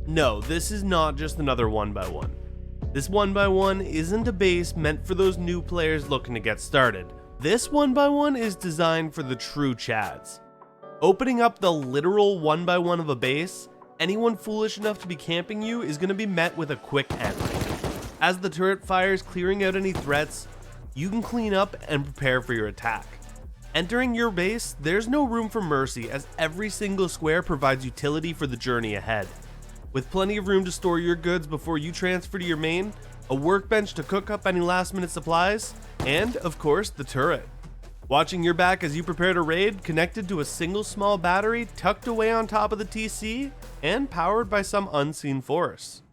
No, this is not just another 1x1. This 1x1 isn't a base meant for those new players looking to get started. This 1x1 is designed for the true Chads. Opening up the literal 1x1 of a base, anyone foolish enough to be camping you is going to be met with a quick end. As the turret fires, clearing out any threats, you can clean up and prepare for your attack. Entering your base, there's no room for mercy as every single square provides utility for the journey ahead. With plenty of room to store your goods before you transfer to your main, a workbench to cook up any last minute supplies, and of course the turret. Watching your back as you prepare to raid, connected to a single small battery tucked away on top of the TC, and powered by some unseen force.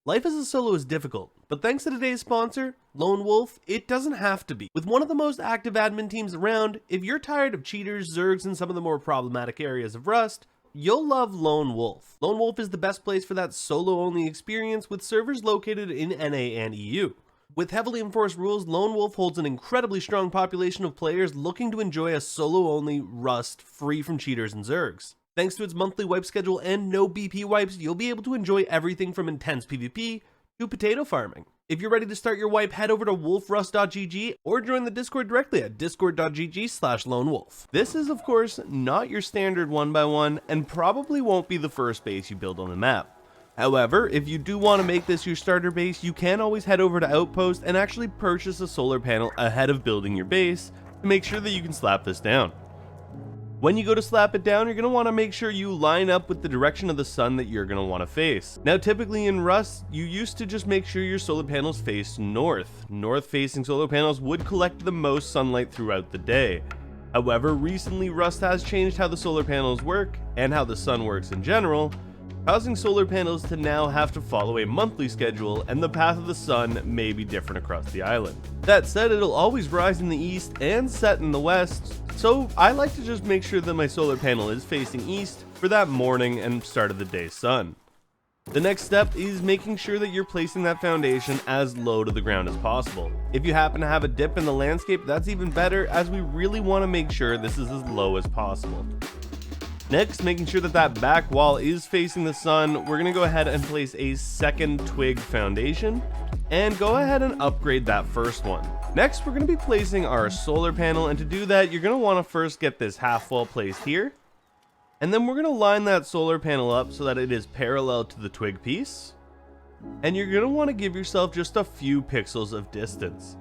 Life as a solo is difficult, but thanks to today's sponsor, Lone Wolf, it doesn't have to be. With one of the most active admin teams around, if you're tired of cheaters, zergs, and some of the more problematic areas of Rust, you'll love Lone Wolf. Lone Wolf is the best place for that solo-only experience with servers located in NA and EU. With heavily enforced rules, Lone Wolf holds an incredibly strong population of players looking to enjoy a solo-only Rust free from cheaters and zergs. Thanks to its monthly wipe schedule and no BP wipes, you'll be able to enjoy everything from intense PvP to potato farming. If you're ready to start your wipe, head over to wolfrust.gg or join the Discord directly at discord.gg/lonewolf. This is of course not your standard 1x1 and probably won't be the first base you build on the map. However, if you do want to make this your starter base, you can always head over to Outpost and actually purchase a solar panel ahead of building your base to make sure that you can slap this down. When you go to slap it down, you're going to want to make sure you line up with the direction of the sun that you're going to want to face. Now, typically in Rust, you used to just make sure your solar panels face north. North-facing solar panels would collect the most sunlight throughout the day. However, recently Rust has changed how the solar panels work and how the sun works in general, causing solar panels to now have to follow a monthly schedule, and the path of the sun may be different across the island. That said, it'll always rise in the east and set in the west, so I like to just make sure that my solar panel is facing east for that morning and start of the day sun. The next step is making sure that you're placing that foundation as low to the ground as possible. If you happen to have a dip in the landscape, that's even better, as we really want to make sure this is as low as possible. Next, making sure that that back wall is facing the sun, we're going to go ahead and place a second twig foundation and go ahead and upgrade that first one. Next, we're going to be placing our solar panel, and to do that, you're going to want to first get this half wall placed here, and then we're going to line that solar panel up so that it is parallel to the twig piece, and you're going to want to give yourself just a few pixels of distance.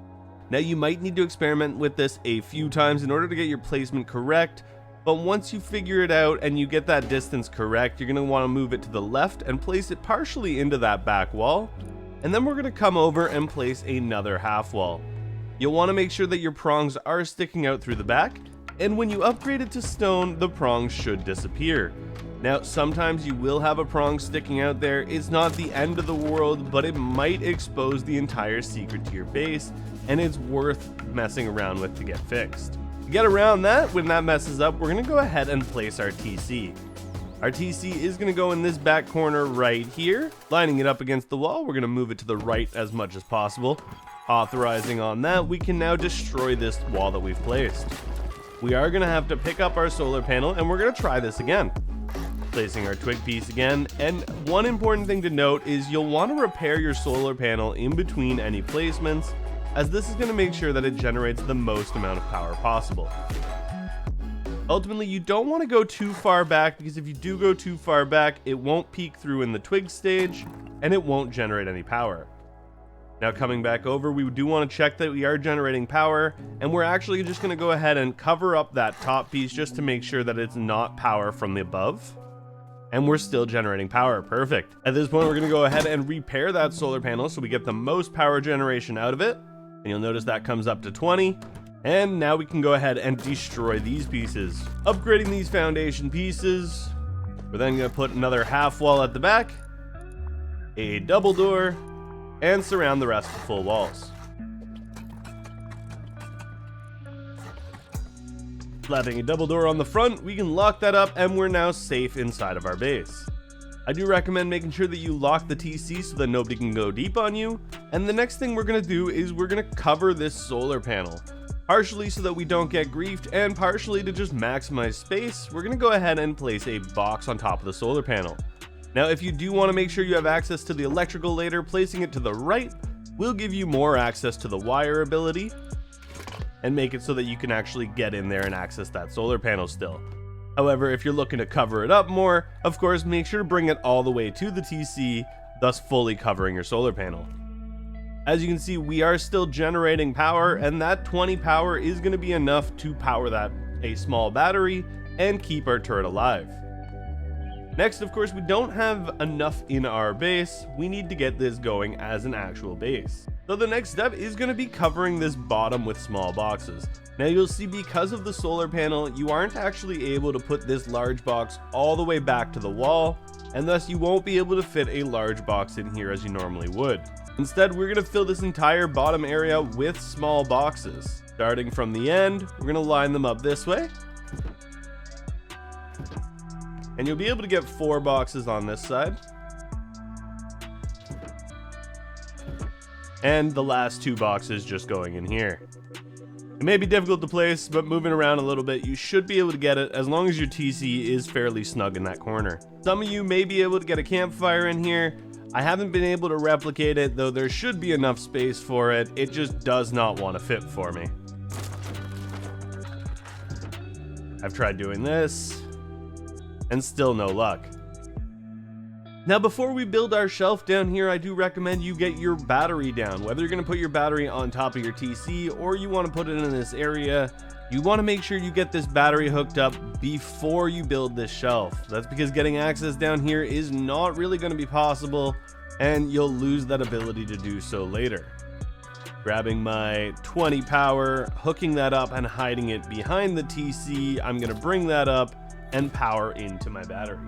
Now, you might need to experiment with this a few times in order to get your placement correct, but once you figure it out and you get that distance correct, you're going to want to move it to the left and place it partially into that back wall. And then we're going to come over and place another half wall. You'll want to make sure that your prongs are sticking out through the back, and when you upgrade it to stone, the prongs should disappear. Now, sometimes you will have a prong sticking out there. It's not the end of the world, but it might expose the entire secret to your base, and it's worth messing around with to get fixed. To get around that, when that messes up, we're going to go ahead and place our TC. Our TC is going to go in this back corner right here, lining it up against the wall. We're going to move it to the right as much as possible. Authorizing on that, we can now destroy this wall that we've placed. We are going to have to pick up our solar panel, and we're going to try this again. Placing our twig piece again, and one important thing to note is you'll want to repair your solar panel in between any placements, as this is going to make sure that it generates the most amount of power possible. Ultimately, you don't want to go too far back, because if you do go too far back, it won't peek through in the twig stage, and it won't generate any power. Now, coming back over, we do want to check that we are generating power, and we're actually just going to go ahead and cover up that top piece just to make sure that it's not power from the above. And we're still generating power. Perfect. At this point, we're going to go ahead and repair that solar panel so we get the most power generation out of it. And you'll notice that comes up to 20. And now we can go ahead and destroy these pieces. Upgrading these foundation pieces. We're then going to put another half wall at the back, a double door, and surround the rest with full walls. Slapping a double door on the front, we can lock that up, and we're now safe inside of our base. I do recommend making sure that you lock the TC so that nobody can go deep on you. And the next thing we're going to do is we're going to cover this solar panel. Partially so that we don't get griefed, and partially to just maximize space, we're going to go ahead and place a box on top of the solar panel. Now, if you do want to make sure you have access to the electrical later, placing it to the right will give you more access to the wire ability and make it so that you can actually get in there and access that solar panel still. However, if you're looking to cover it up more, of course, make sure to bring it all the way to the TC, thus fully covering your solar panel. As you can see, we are still generating power, and that 20 power is going to be enough to power that a small battery and keep our turret alive. Next, of course, we don't have enough in our base. We need to get this going as an actual base. So the next step is going to be covering this bottom with small boxes. Now you'll see, because of the solar panel, you aren't actually able to put this large box all the way back to the wall, and thus you won't be able to fit a large box in here as you normally would. Instead, we're going to fill this entire bottom area with small boxes. Starting from the end, we're going to line them up this way. And you'll be able to get 4 boxes on this side. And the last 2 boxes just going in here. It may be difficult to place, but moving around a little bit, you should be able to get it as long as your TC is fairly snug in that corner. Some of you may be able to get a campfire in here. I haven't been able to replicate it, though there should be enough space for it. It just does not want to fit for me. I've tried doing this, and still no luck. Now, before we build our shelf down here, I do recommend you get your battery down. Whether you're going to put your battery on top of your TC or you want to put it in this area, you want to make sure you get this battery hooked up before you build this shelf. That's because getting access down here is not really going to be possible, and you'll lose that ability to do so later. Grabbing my 20 power, hooking that up and hiding it behind the TC, I'm going to bring that up and power into my battery.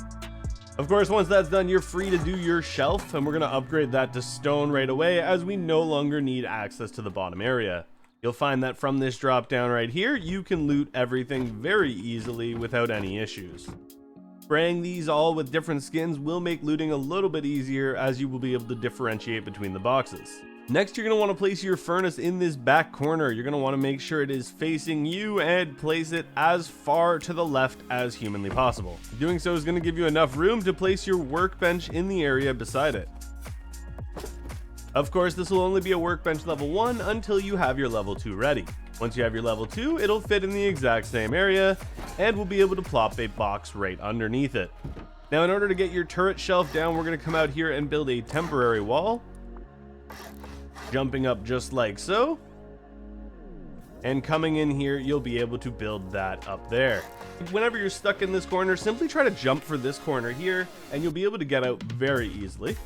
Of course, once that's done, you're free to do your shelf, and we're going to upgrade that to stone right away, as we no longer need access to the bottom area. You'll find that from this drop down right here, you can loot everything very easily without any issues. Spraying these all with different skins will make looting a little bit easier, as you will be able to differentiate between the boxes. Next, you're going to want to place your furnace in this back corner. You're going to want to make sure it is facing you and place it as far to the left as humanly possible. Doing so is going to give you enough room to place your workbench in the area beside it. Of course, this will only be a workbench level 1 until you have your level 2 ready. Once you have your level 2, it'll fit in the exact same area, and we'll be able to plop a box right underneath it. Now, in order to get your turret shelf down, we're going to come out here and build a temporary wall. Jumping up just like so, and coming in here, you'll be able to build that up there. Whenever you're stuck in this corner, simply try to jump for this corner here, and you'll be able to get out very easily.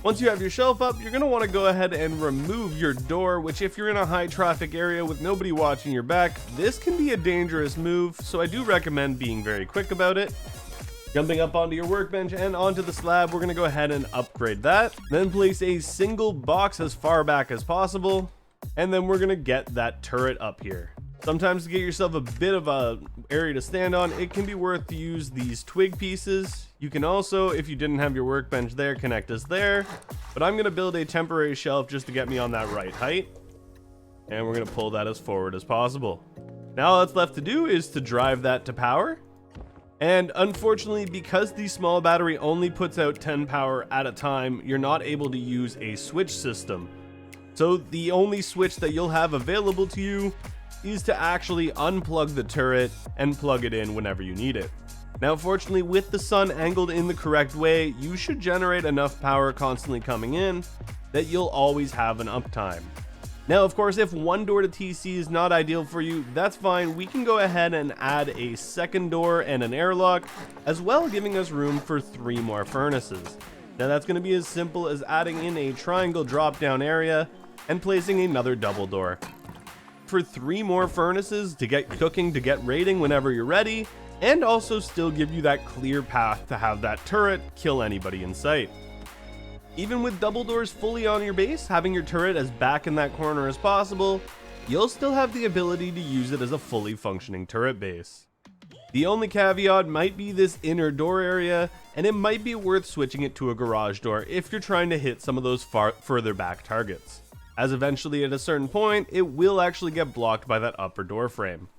Once you have your shelf up, you're going to want to go ahead and remove your door, which, if you're in a high traffic area with nobody watching your back, this can be a dangerous move, so I do recommend being very quick about it. Jumping up onto your workbench and onto the slab, we're going to go ahead and upgrade that. Then place a single box as far back as possible, and then we're going to get that turret up here. Sometimes to get yourself a bit of a area to stand on, it can be worth to use these twig pieces. You can also, if you didn't have your workbench there, connect us there. But I'm going to build a temporary shelf just to get me on that right height. And we're going to pull that as forward as possible. Now all that's left to do is to drive that to power. And unfortunately, because the small battery only puts out 10 power at a time, you're not able to use a switch system. So the only switch that you'll have available to you is to actually unplug the turret and plug it in whenever you need it. Now, fortunately, with the sun angled in the correct way, you should generate enough power constantly coming in that you'll always have an uptime. Now, of course, if one door to TC is not ideal for you, that's fine. We can go ahead and add a second door and an airlock, as well, giving us room for 3 more furnaces. Now, that's going to be as simple as adding in a triangle drop down area and placing another double door. For 3 more furnaces to get cooking, to get raiding whenever you're ready, and also still give you that clear path to have that turret kill anybody in sight. Even with double doors fully on your base, having your turret as back in that corner as possible, you'll still have the ability to use it as a fully functioning turret base. The only caveat might be this inner door area, and it might be worth switching it to a garage door if you're trying to hit some of those further back targets, as eventually at a certain point, it will actually get blocked by that upper door frame.